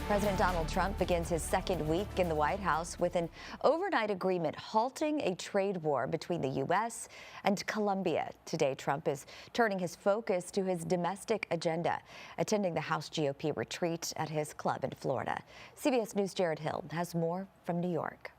President Donald Trump begins his second week in the White House with an overnight agreement halting a trade war between the U.S. and Colombia. Today, Trump is turning his focus to his domestic agenda, attending the House GOP retreat at his club in Florida. CBS News' Jared Hill has more from New York.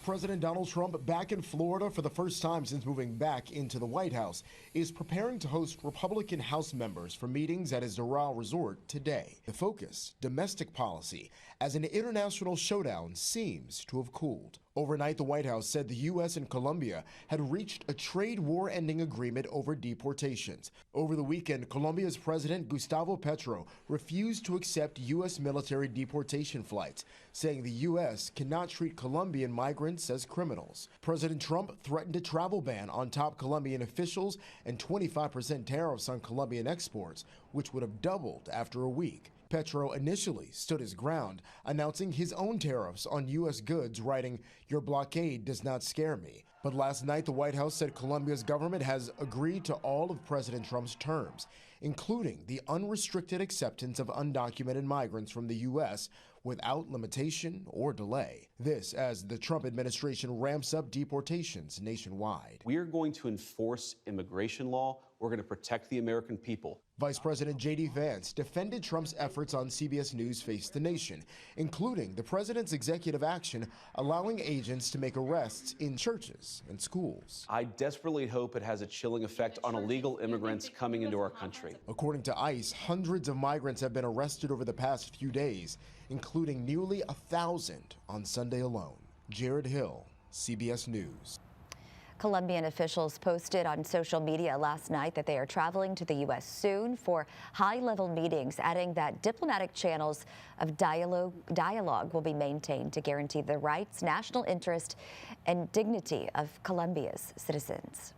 President Donald Trump, back in Florida for the first time since moving back into the White House, is preparing to host Republican House members for meetings at his Doral resort today. The focus, domestic policy, as an international showdown seems to have cooled. Overnight, the White House said the U.S. and Colombia had reached a trade war-ending agreement over deportations. Over the weekend, Colombia's President Gustavo Petro refused to accept U.S. military deportation flights, saying the U.S. cannot treat Colombian migrants as criminals. President Trump threatened a travel ban on top Colombian officials and 25% tariffs on Colombian exports, which would have doubled after a week. Petro initially stood his ground, announcing his own tariffs on U.S. goods, writing, "Your blockade does not scare me." But last night, the White House said Colombia's government has agreed to all of President Trump's terms, including the unrestricted acceptance of undocumented migrants from the U.S. without limitation or delay. This as the Trump administration ramps up deportations nationwide. We are going to enforce immigration law. We're going to protect the American people. Vice President J.D. Vance defended Trump's efforts on CBS News Face the Nation, including the president's executive action allowing agents to make arrests in churches and schools. I desperately hope it has a chilling effect on illegal immigrants coming into our country. According to ICE, hundreds of migrants have been arrested over the past few days, including nearly 1,000 on Sunday alone. Jared Hill, CBS News. Colombian officials posted on social media last night that they are traveling to the U.S. soon for high-level meetings, adding that diplomatic channels of dialogue will be maintained to guarantee the rights, national interest, and dignity of Colombia's citizens.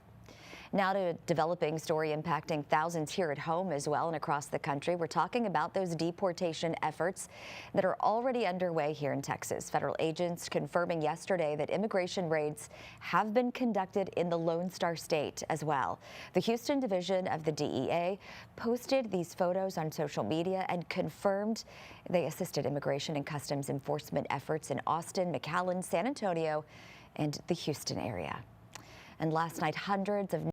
Now to a developing story impacting thousands here at home as well and across the country. We're talking about those deportation efforts that are already underway here in Texas. Federal agents confirming yesterday that immigration raids have been conducted in the Lone Star State as well. The Houston division of the DEA posted these photos on social media and confirmed they assisted Immigration and Customs enforcement efforts in Austin, McAllen, San Antonio, and the Houston area. And last night, hundreds of